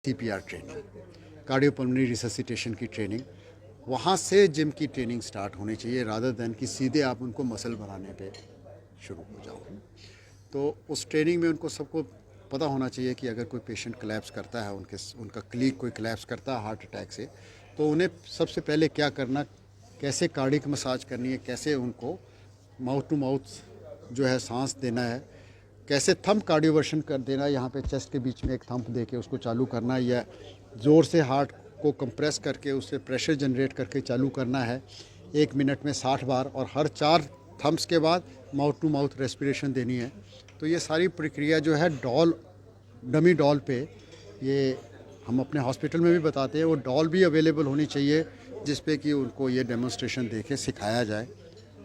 CPR training, cardiopulmonary resuscitation की training, वहाँ से जिम की ट्रेनिंग स्टार्ट होनी चाहिए रादर दैन कि सीधे आप उनको मसल बनाने पे शुरू हो जाओ। तो उस ट्रेनिंग में उनको सबको पता होना चाहिए कि अगर कोई पेशेंट कोलैप्स करता है, उनका कलीग कोई कोलैप्स करता है हार्ट अटैक से, तो उन्हें सबसे पहले क्या करना, कैसे कार्डियक मसाज करनी है, कैसे उनको माउथ टू माउथ जो है सांस देना है, कैसे थंब कार्डियोवर्शन कर देना, यहाँ पे चेस्ट के बीच में एक थंब दे के उसको चालू करना, या ज़ोर से हार्ट को कंप्रेस करके उससे प्रेशर जनरेट करके चालू करना है 1 मिनट में 60 बार, और हर 4 थम्स के बाद माउथ टू माउथ रेस्पिरेशन देनी है। तो ये सारी प्रक्रिया जो है डमी डॉल पे, ये हम अपने हॉस्पिटल में भी बताते हैं, वो डॉल भी अवेलेबल होनी चाहिए जिस पे कि उनको ये डेमोन्स्ट्रेशन दे के सिखाया जाए।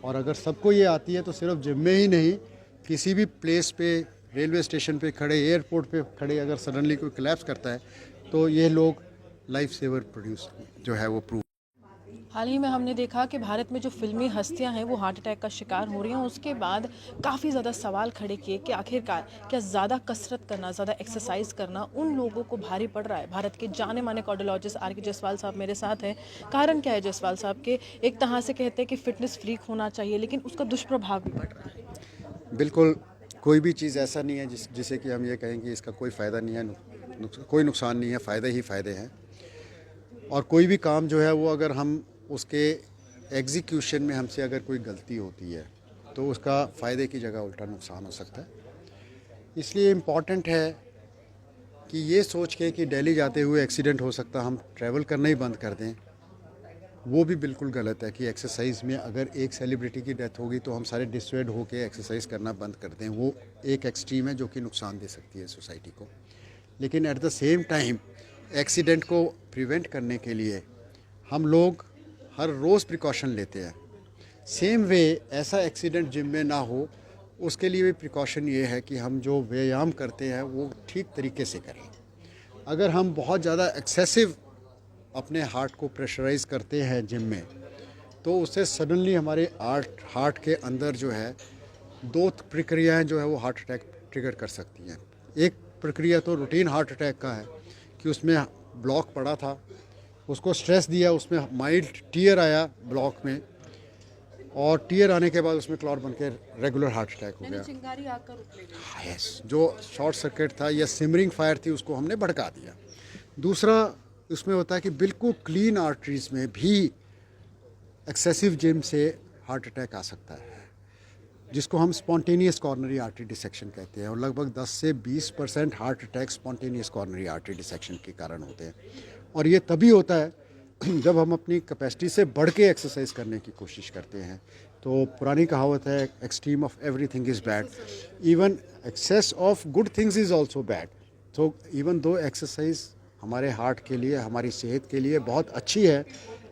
और अगर सबको ये आती है तो सिर्फ जिम में ही नहीं, किसी भी प्लेस पे, रेलवे स्टेशन पे खड़े, एयरपोर्ट पे खड़े अगर सडनली कोई कोलैप्स करता है तो ये लोग लाइफ सेवर प्रोड्यूस जो है वो प्रूव। हाल ही में हमने देखा कि भारत में जो फिल्मी हस्तियां हैं वो हार्ट अटैक का शिकार हो रही हैं। उसके बाद काफ़ी ज़्यादा सवाल खड़े किए कि आखिरकार क्या ज़्यादा कसरत करना, ज़्यादा एक्सरसाइज करना उन लोगों को भारी पड़ रहा है। भारत के जाने माने कार्डियोलॉजिस्ट RK जायसवाल साहब मेरे साथ हैं। कारण क्या है जायसवाल साहब के? एक तरह से कहते हैं कि फिटनेस फ्रीक होना चाहिए, लेकिन उसका दुष्प्रभाव भी पड़ रहा है। बिल्कुल, कोई भी चीज़ ऐसा नहीं है जिसे कि हम ये कहें कि इसका कोई फ़ायदा नहीं है, कोई नुकसान नहीं है, फ़ायदे ही फ़ायदे हैं। और कोई भी काम जो है वो अगर हम उसके एग्जीक्यूशन में हमसे अगर कोई गलती होती है तो उसका फ़ायदे की जगह उल्टा नुकसान हो सकता है। इसलिए इम्पॉर्टेंट है कि ये सोच के कि दिल्ली जाते हुए एक्सीडेंट हो सकता, हम ट्रैवल करना ही बंद कर दें, वो भी बिल्कुल गलत है। कि एक्सरसाइज में अगर एक सेलिब्रिटी की डेथ होगी तो हम सारे डिसुएड होकर एक्सरसाइज करना बंद कर दें, वो एक एक्सट्रीम है जो कि नुकसान दे सकती है सोसाइटी को। लेकिन at the same time accident को प्रिवेंट करने के लिए हम लोग हर रोज़ प्रिकॉशन लेते हैं। सेम वे ऐसा एक्सीडेंट जिम में ना हो, उसके लिए भी प्रिकॉशन ये है कि हम जो व्यायाम करते हैं वो ठीक तरीके से करें। अगर हम बहुत ज़्यादा एक्सेसिव अपने हार्ट को प्रेशराइज करते हैं जिम में, तो उससे सडनली हमारे हार्ट के अंदर जो है 2 प्रक्रियाएं जो है वो हार्ट अटैक ट्रिगर कर सकती हैं। एक प्रक्रिया तो रूटीन हार्ट अटैक का है कि उसमें ब्लॉक पड़ा था, उसको स्ट्रेस दिया, उसमें माइल्ड टीयर आया ब्लॉक में, और टीयर आने के बाद उसमें क्लॉट बन के रेगुलर हार्ट अटैक हो गया। चिंगारी आकर रुक। यस, जो शॉर्ट सर्किट था या सिमरिंग फायर थी उसको हमने भड़का दिया। दूसरा उसमें होता है कि बिल्कुल क्लीन आर्टरीज में भी एक्सेसिव जिम से हार्ट अटैक आ सकता है, जिसको हम स्पॉन्टेनियस कॉर्नरी आर्टरी डिसेक्शन कहते हैं। और लगभग 10 से 20% heart attack spontaneous coronary artery dissection के कारण होते हैं। और ये तभी होता है जब हम अपनी कैपेसिटी से बढ़ के एक्सरसाइज करने की कोशिश करते हैं। तो पुरानी कहावत है, extreme of everything is bad, even excess of good things is also bad. तो इवन दो एक्सरसाइज हमारे हार्ट के लिए, हमारी सेहत के लिए बहुत अच्छी है,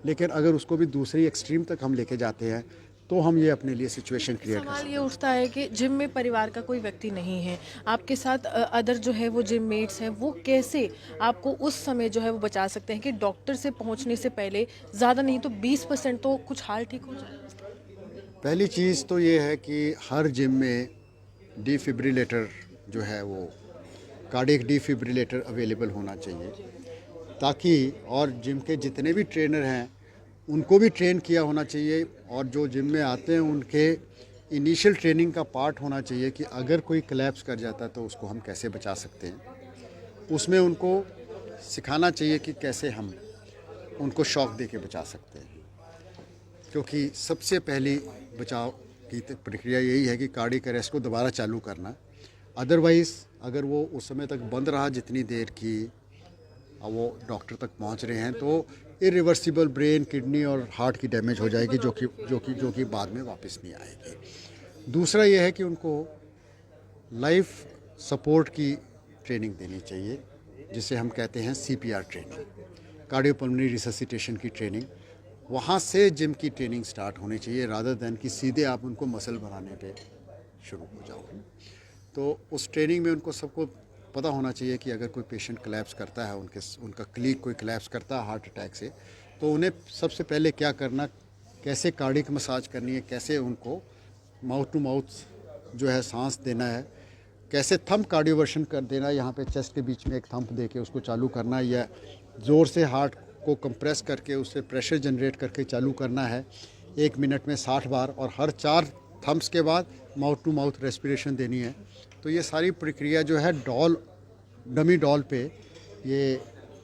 लेकिन अगर उसको भी दूसरी एक्सट्रीम तक हम लेके जाते हैं तो हम ये अपने लिए सिचुएशन क्रिएट कर सकते सवाल हैं। ये उठता है कि जिम में परिवार का कोई व्यक्ति नहीं है, आपके साथ अदर जो है वो जिम मेट्स हैं, वो कैसे आपको उस समय जो है वो बचा सकते हैं कि डॉक्टर से पहुंचने से पहले ज़्यादा नहीं तो 20% तो कुछ हाल ठीक हो जाए? पहली चीज़ तो ये है कि हर जिम में डिफिब्रिलेटर जो है वो कार्डियक डिफिब्रिलेटर अवेलेबल होना चाहिए, ताकि और जिम के जितने भी ट्रेनर हैं उनको भी ट्रेन किया होना चाहिए, और जो जिम में आते हैं उनके इनिशियल ट्रेनिंग का पार्ट होना चाहिए कि अगर कोई कोलैप्स कर जाता है तो उसको हम कैसे बचा सकते हैं। उसमें उनको सिखाना चाहिए कि कैसे हम उनको शॉक दे के बचा सकते हैं, क्योंकि सबसे पहली बचाव की प्रक्रिया यही है कि कार्डियक अरेस्ट को दोबारा चालू करना। अदरवाइज़ अगर वो उस समय तक बंद रहा जितनी देर की वो डॉक्टर तक पहुंच रहे हैं, तो इरिवर्सिबल ब्रेन, किडनी और हार्ट की डैमेज हो जाएगी, जो कि बाद में वापस नहीं आएगी। दूसरा ये है कि उनको लाइफ सपोर्ट की ट्रेनिंग देनी चाहिए, जिसे हम कहते हैं CPR ट्रेनिंग, कार्डियोपल्मोनरी रिससिटेशन की ट्रेनिंग। वहाँ से जिम की ट्रेनिंग स्टार्ट होनी चाहिए रादर दैन कि सीधे आप उनको मसल बनाने पे शुरू हो जाओ। तो उस ट्रेनिंग में उनको सबको पता होना चाहिए कि अगर कोई पेशेंट कोलैप्स करता है, उनका कलीग कोई कोलैप्स करता है हार्ट अटैक से, तो उन्हें सबसे पहले क्या करना, कैसे कार्डियक मसाज करनी है, कैसे उनको माउथ टू माउथ जो है सांस देना है, कैसे थंब कार्डियोवर्शन कर देना, यहाँ पे चेस्ट के बीच में एक थंब दे के उसको चालू करना, या ज़ोर से हार्ट को कंप्रेस करके उससे प्रेशर जनरेट करके चालू करना है 1 मिनट में 60 बार, और हर 4 थम्स के बाद माउथ टू माउथ रेस्पिरेशन देनी है। तो ये सारी प्रक्रिया जो है डमी डॉल पे, ये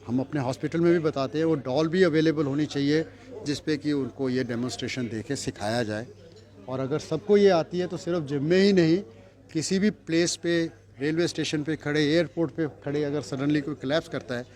हम अपने हॉस्पिटल में भी बताते हैं, वो डॉल भी अवेलेबल होनी चाहिए जिस पे कि उनको ये डेमोन्स्ट्रेशन दे के सिखाया जाए। और अगर सबको ये आती है तो सिर्फ जिम में ही नहीं, किसी भी प्लेस पे, रेलवे स्टेशन पे खड़े, एयरपोर्ट पे खड़े अगर सडनली कोई कोलैप्स करता है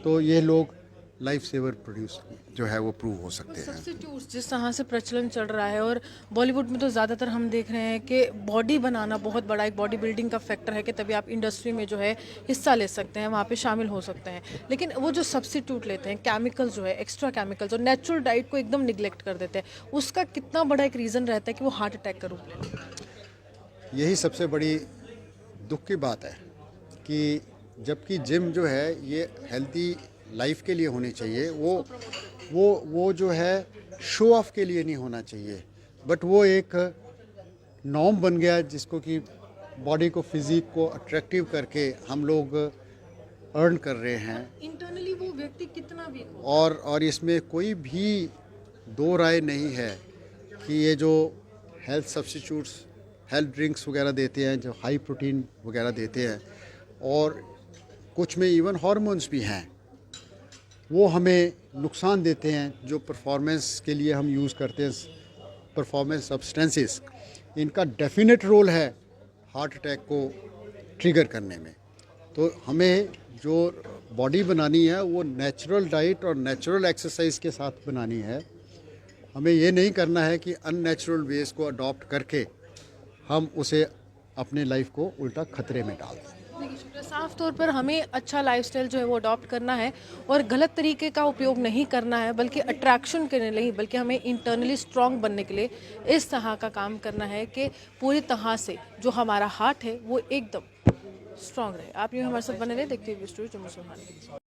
तो ये लोग लाइफ सेवर प्रोड्यूस जो है वो प्रूव हो सकते हैं। सब्स्टिट्यूट्स जिस तरह से प्रचलन चल रहा है, और बॉलीवुड में तो ज़्यादातर हम देख रहे हैं कि बॉडी बनाना बहुत बड़ा एक बॉडी बिल्डिंग का फैक्टर है कि तभी आप इंडस्ट्री में जो है हिस्सा ले सकते हैं, वहाँ पे शामिल हो सकते हैं। लेकिन वो जो सब्स्टिट्यूट लेते हैं, केमिकल जो है, एक्स्ट्रा केमिकल, जो नेचुरल डाइट को एकदम निगलेक्ट कर देते हैं, उसका कितना बड़ा एक रीज़न रहता है कि वो हार्ट अटैक का रूप लेते हैं? यही सबसे बड़ी दुख की बात है कि जबकि जिम जो है ये हेल्दी लाइफ के लिए होनी चाहिए, वो जो है शो ऑफ के लिए नहीं होना चाहिए, बट वो एक नॉर्म बन गया जिसको कि बॉडी को, फिजिक को अट्रैक्टिव करके हम लोग अर्न कर रहे हैं। इंटरनली वो व्यक्ति कितना भी और इसमें कोई भी दो राय नहीं है कि ये जो हेल्थ सब्स्टिट्यूट्स, हेल्थ ड्रिंक्स वगैरह देते हैं, जो हाई प्रोटीन वगैरह देते हैं, और कुछ में इवन हार्मोन्स भी हैं, वो हमें नुकसान देते हैं। जो परफॉर्मेंस के लिए हम यूज़ करते हैं परफॉर्मेंस सब्सटेंसेस, इनका डेफिनेट रोल है हार्ट अटैक को ट्रिगर करने में। तो हमें जो बॉडी बनानी है वो नेचुरल डाइट और नेचुरल एक्सरसाइज के साथ बनानी है। हमें ये नहीं करना है कि अननेचुरल वेज को अडॉप्ट करके हम उसे अपने लाइफ को उल्टा खतरे में डाल दें। साफ तौर पर हमें अच्छा लाइफस्टाइल जो है वो अडॉप्ट करना है, और गलत तरीके का उपयोग नहीं करना है, बल्कि अट्रैक्शन के लिए नहीं, बल्कि हमें इंटरनली स्ट्रांग बनने के लिए इस तरह का काम करना है कि पूरी तरह से जो हमारा हार्ट है वो एकदम स्ट्रांग रहे। आप यूँ हमारे साथ बने रहे, देखते हुए स्टोरी जम्मू से।